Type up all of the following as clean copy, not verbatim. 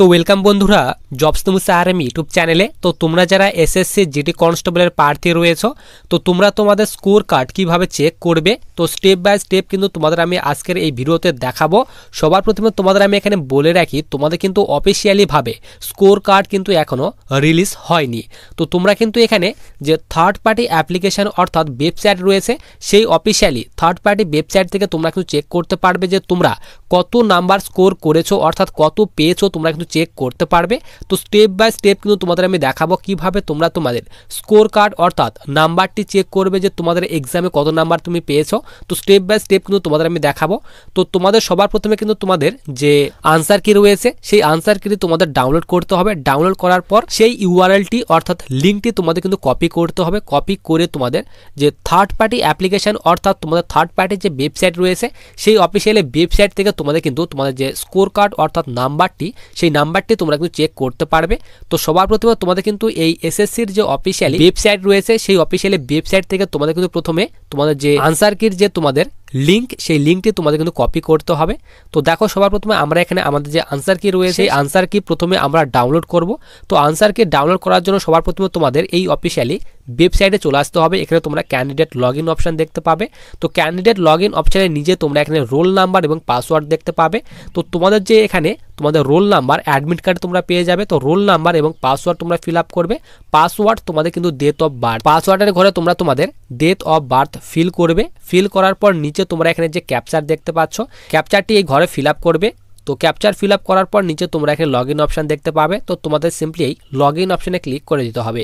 তো ওয়েলকাম বন্ধুরা jobs news RM YouTube চ্যানেলে। তো তোমরা যারা এসএসসি জিডি কনস্টেবলের প্রার্থী রয়েছো, তো তোমরা তোমাদের স্কোর কার্ড কিভাবে চেক করবে, তো স্টেপ বাই স্টেপ কিন্তু তোমাদের আমি আজকের এই ভিডিওতে দেখাবো। সবার প্রথমে তোমাদের আমি এখানে বলে রাখি, তোমাদের কিন্তু অফিসিয়ালি ভাবে স্কোর কার্ড কিন্তু এখনো রিলিজ হয়নি। তো তোমরা কিন্তু এখানে যে থার্ড পার্টি অ্যাপ্লিকেশন অর্থাৎ ওয়েবসাইট রয়েছে, সেই অফিসিয়ালি থার্ড পার্টি ওয়েবসাইট থেকে তোমরা কিন্তু চেক করতে পারবে যে তোমরা কত নাম্বার স্কোর করেছো অর্থাৎ কত পেয়েছো তোমরা কিন্তু চেক করতে পারবে। তো স্টেপ বাই স্টেপ কিন্তু তোমাদের আমি দেখাবো কিভাবে তোমরা তোমাদের স্কোর কার্ড অর্থাৎ নাম্বারটি চেক করবে যে তোমাদের এক্সামে কত নাম্বার তুমি পেয়েছো। তো স্টেপ বাই স্টেপ কিন্তু তোমাদের আমি দেখাবো। তো তোমাদের সবার প্রথমে কিন্তু তোমাদের যে আনসার কি রয়েছে সেই আনসার কি তোমাদের ডাউনলোড করতে হবে। ডাউনলোড করার পর সেই ইউআরএলটি অর্থাৎ লিঙ্কটি তোমাদের কিন্তু কপি করতে হবে। কপি করে তোমাদের যে থার্ড পার্টি অ্যাপ্লিকেশন অর্থাৎ তোমাদের থার্ড পার্টির যে ওয়েবসাইট রয়েছে সেই অফিসিয়ালি ওয়েবসাইট থেকে তোমাদের কিন্তু তোমাদের যে স্কোর কার্ড অর্থাৎ নাম্বারটি সেই নাম্বারটি তোমরা কিন্তু চেক করতে পারবে। তো সবার প্রথমে তোমাদের কিন্তু এই এসএসসির যে অফিসিয়ালি ওয়েবসাইট রয়েছে সেই অফিসিয়ালি ওয়েবসাইট থেকে তোমাদের কিন্তু প্রথমে তোমাদের যে আনসার কির যে তোমাদের লিঙ্ক সেই লিঙ্কটি তোমাদের কিন্তু কপি করতে হবে। তো দেখো সবার প্রথমে আমরা এখানে আমাদের যে আনসার কি রয়েছে সেই আনসার কি প্রথমে আমরা ডাউনলোড করব। তো আনসার কি ডাউনলোড করার জন্য সবার প্রথমে তোমাদের এই অফিসিয়ালি ওয়েবসাইটে চলে আসতে হবে। এখানে তোমরা ক্যান্ডিডেট লগ ইন অপশন দেখতে পাবে। তো ক্যান্ডিডেট লগ ইন অপশনের নিচে তোমরা এখানে রোল নাম্বার এবং পাসওয়ার্ড দেখতে পাবে। তো তোমাদের যে এখানে তোমাদের রোল নাম্বার অ্যাডমিট কার্ড তোমরা পেয়ে যাবে। তো রোল নাম্বার এবং পাসওয়ার্ড তোমরা ফিল আপ করবে। পাসওয়ার্ড তোমাদের কিন্তু ডেট অফ বার্থ, পাসওয়ার্ডের ঘরে তোমরা তোমাদের ডেট অফ বার্থ ফিল করবে। ফিল করার পর নিচে তোমরা এখানে যে ক্যাপচার দেখতে পাচ্ছ ক্যাপচারটি এই ঘরে ফিল আপ করবে। তো ক্যাপচার ফিল আপ করার পর নিচে তোমরা এখানে লগ ইন অপশন দেখতে পাবে। তো তোমাদের সিম্পলি এই লগ ইন অপশনে ক্লিক করে দিতে হবে।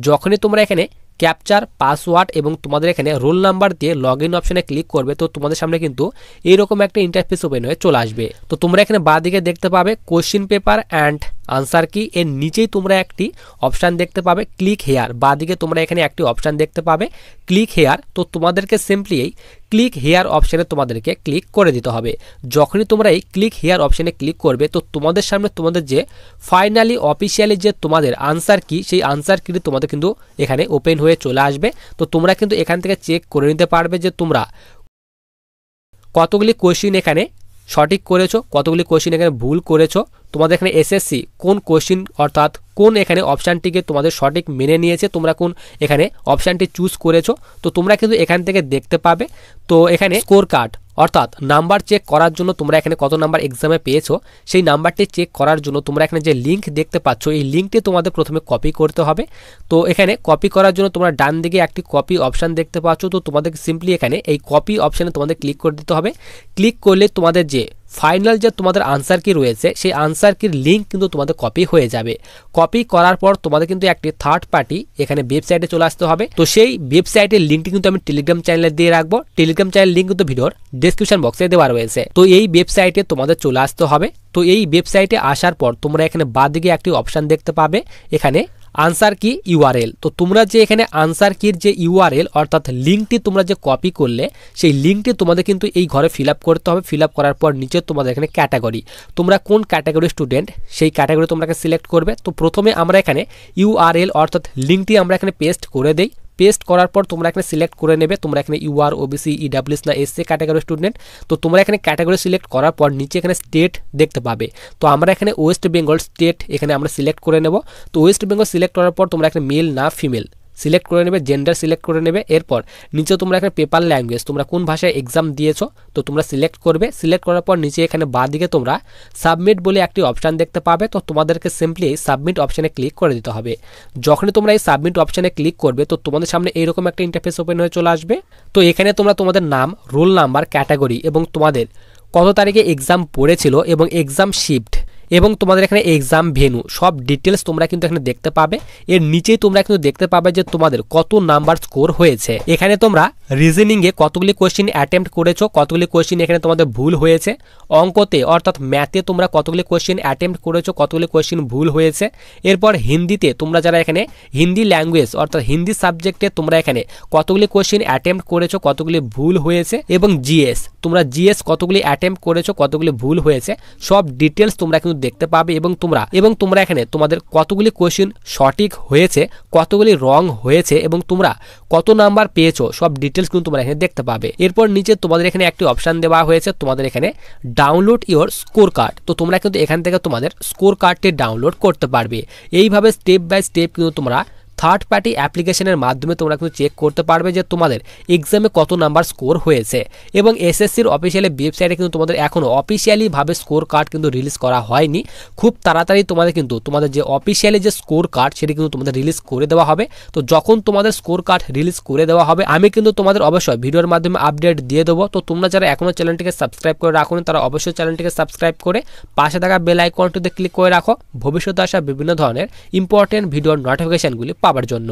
যখনই তোমরা এখানে ক্যাপচার পাসওয়ার্ড এবং তোমাদের এখানে রোল নাম্বার দিয়ে লগ ইন অপশনে ক্লিক করবে, তো তোমাদের সামনে কিন্তু এইরকম একটা ইন্টারফেস ওপেন হয়ে চলে আসবে। তো তোমরা এখানে বাঁদিকে দেখতে পাবে কোশ্চিন পেপার অ্যান্ড আনসার কি, এর নিচেই তোমরা একটি অপশান দেখতে পাবে ক্লিক হেয়ার। বাঁদিকে তোমরা এখানে একটি অপশান দেখতে পাবে ক্লিক হেয়ার। তো তোমাদেরকে সিম্পলি এই ক্লিক হেয়ার অপশানে তোমাদেরকে ক্লিক করে দিতে হবে। যখনই তোমরা এই ক্লিক হেয়ার অপশানে ক্লিক করবে, তো তোমাদের সামনে তোমাদের যে ফাইনালি অফিসিয়ালি যে তোমাদের আনসার কি সেই আনসার কি তোমাদের কিন্তু এখানে ওপেন হয়ে চলে আসবে। তো তোমরা কিন্তু এখান থেকে চেক করে নিতে পারবে যে তোমরা কতগুলি কোশ্চিন এখানে সঠিক করেছো, কতগুলি কোশ্চিন এখানে ভুল করেছো। তোমাদের এখানে এসএসসি কোন কোশ্চিন অর্থাৎ কোন এখানে অপশানটিকে তোমাদের সঠিক মেনে নিয়েছে, তোমরা কোন এখানে অপশানটি চুজ করেছো, তো তোমরা কিন্তু এখান থেকে দেখতে পাবে। তো এখানে স্কোর কার্ড অর্থাৎ নাম্বার চেক করার জন্য তোমরা এখানে কত নাম্বার এক্সামে পেয়েছো সেই নাম্বারটি চেক করার জন্য তোমরা এখানে যে লিঙ্ক দেখতে পাচ্ছ এই লিঙ্কটি তোমাদের প্রথমে কপি করতে হবে। তো এখানে কপি করার জন্য তোমরা ডান দিকে একটি কপি অপশান দেখতে পাচ্ছ। তো তোমাদের সিম্পলি এখানে এই কপি অপশানে তোমাদের ক্লিক করে দিতে হবে। ক্লিক করলে তোমাদের যে ফাইনাল যে তোমাদের আনসার কি রয়েছে সেই আনসার কির লিঙ্ক কিন্তু তোমাদের কপি হয়ে যাবে। কপি করার পর তোমাদের কিন্তু একটি থার্ড পার্টি এখানে ওয়েবসাইটে চলে আসতে হবে। তো সেই ওয়েবসাইটের লিঙ্কটি কিন্তু আমি টেলিগ্রাম চ্যানেলে দিয়ে রাখবো। টেলিগ্রাম চ্যানেল লিঙ্ক কিন্তু ভিডিওর ডেসক্রিপশন বক্সে দেওয়া রয়েছে। তো এই ওয়েবসাইটে তোমাদের চলে আসতে হবে। তো এই ওয়েবসাইটে আসার পর তোমরা এখানে বাঁদিকে একটি অপশান দেখতে পাবে এখানে আনসার কি ইউআরএল। তো তোমরা যে এখানে আনসার কির যে ইউআরএল অর্থাৎ লিঙ্কটি তোমরা যে কপি করলে সেই লিঙ্কটি তোমাদের কিন্তু এই ঘরে ফিল আপ করতে হবে। ফিল আপ করার পর নিচে তোমাদের এখানে ক্যাটাগরি, তোমরা কোন ক্যাটাগরি স্টুডেন্ট সেই ক্যাটাগরি তোমরা সিলেক্ট করবে। তো প্রথমে আমরা এখানে ইউআরএল অর্থাৎ লিঙ্কটি আমরা এখানে পেস্ট করে দেই। পেস্ট করার পর তোমরা এখানে সিলেক্ট করে নেবে তোমরা এখানে ইউআর ওবিসি ইডাব্লিউএস না এসসি ক্যাটাগরি স্টুডেন্ট। তো তোমরা এখানে ক্যাটাগরি সিলেক্ট করার পর নিচে এখানে স্টেট দেখতে পাবে। তো আমরা এখানে ওয়েস্ট বেঙ্গল স্টেট এখানে আমরা সিলেক্ট করে নেব। তো ওয়েস্ট বেঙ্গল সিলেক্ট করার পর তোমরা এখানে মেল না ফিমেল সিলেক্ট করে নেবে, জেন্ডার সিলেক্ট করে নেবে। এরপর নিচে তোমরা এখানে পেপার ল্যাঙ্গুয়েজ তোমরা কোন ভাষায় এক্সাম দিয়েছো তো তোমরা সিলেক্ট করবে। সিলেক্ট করার পর নিচে এখানে বাঁদিকে তোমরা সাবমিট বলে একটি অপশান দেখতে পাবে। তো তোমাদেরকে সিম্পলি এই সাবমিট অপশানে ক্লিক করে দিতে হবে। যখনই তোমরা এই সাবমিট অপশানে ক্লিক করবে তো তোমাদের সামনে এইরকম একটা ইন্টারফেস ওপেন হয়ে চলে আসবে। তো এখানে তোমরা তোমাদের নাম, রোল নাম্বার, ক্যাটাগরি এবং তোমাদের কত তারিখে এক্সাম পড়েছিল এবং এক্সাম শিফট এবং তোমাদের এখানে এক্সাম ভেনু সব ডিটেলস তোমরা কিন্তু এখানে দেখতে পাবে। এর নিচেই তোমরা কিন্তু দেখতে পাবে যে তোমাদের কত নাম্বার স্কোর হয়েছে। এখানে তোমরা রিজনিংয়ে কতগুলি কোশ্চিন অ্যাটেম্প্ট করেছো, কতগুলি কোশ্চিন এখানে তোমাদের ভুল হয়েছে। অঙ্কতে অর্থাৎ ম্যাথে তোমরা কতগুলি কোশ্চিন অ্যাটেম্প্ট করেছো, কতগুলি কোশ্চিন ভুল হয়েছে। এরপর হিন্দিতে তোমরা যারা এখানে হিন্দি ল্যাঙ্গুয়েজ অর্থাৎ হিন্দি সাবজেক্টে তোমরা এখানে কতগুলি কোশ্চিন অ্যাটেম্প্ট করেছো, কতগুলি ভুল হয়েছে। এবং জিএস তোমরা জিএস কতগুলি অ্যাটেম্প্ট করেছো, কতগুলি ভুল হয়েছে সব ডিটেলস তোমরা কিন্তু দেখতে পাবে। এবং তোমরা এখানে তোমাদের কতগুলি কোশ্চিন সঠিক হয়েছে, কতগুলি রং হয়েছে এবং তোমরা কত নাম্বার পেয়েছো সব ডিটেলস ডিটেলস কিন্তু তোমরা এখানে দেখতে পাবে। এরপর নিচে তোমাদের এখানে একটি অপশন দেওয়া হয়েছে, তোমাদের এখানে ডাউনলোড ইওর স্কোর কার্ড। তো তোমরা কিন্তু এখান থেকে তোমাদের স্কোর কার্ডটি ডাউনলোড করতে পারবে। এইভাবে স্টেপ বাই স্টেপ কিন্তু তোমরা থার্ড পার্টি অ্যাপ্লিকেশনের মাধ্যমে তোমরা কিন্তু চেক করতে পারবে যে তোমাদের এক্সামে কত নাম্বার স্কোর হয়েছে। এবং এসএসসির অফিসিয়ালি ওয়েবসাইটে কিন্তু তোমাদের এখনও অফিসিয়ালিভাবে স্কোর কার্ড কিন্তু রিলিজ করা হয়নি। খুব তাড়াতাড়ি তোমাদের কিন্তু তোমাদের যে অফিসিয়ালি যে স্কোর কার্ড সেটি কিন্তু তোমাদের রিলিজ করে দেওয়া হবে। তো যখন তোমাদের স্কোর কার্ড রিলিজ করে দেওয়া হবে আমি কিন্তু তোমাদের অবশ্যই ভিডিওর মাধ্যমে আপডেট দিয়ে দেবো। তো তোমরা যারা এখনও চ্যানেলটিকে সাবস্ক্রাইব করে রাখো তারা অবশ্যই চ্যানেলটিকে সাবস্ক্রাইব করে পাশে থাকা বেল আইকনটিতে ক্লিক করে রাখো ভবিষ্যতে আসা বিভিন্ন ধরনের ইম্পর্টেন্ট ভিডিওর নোটিফিকেশনগুলি পাওয়ার জন্য।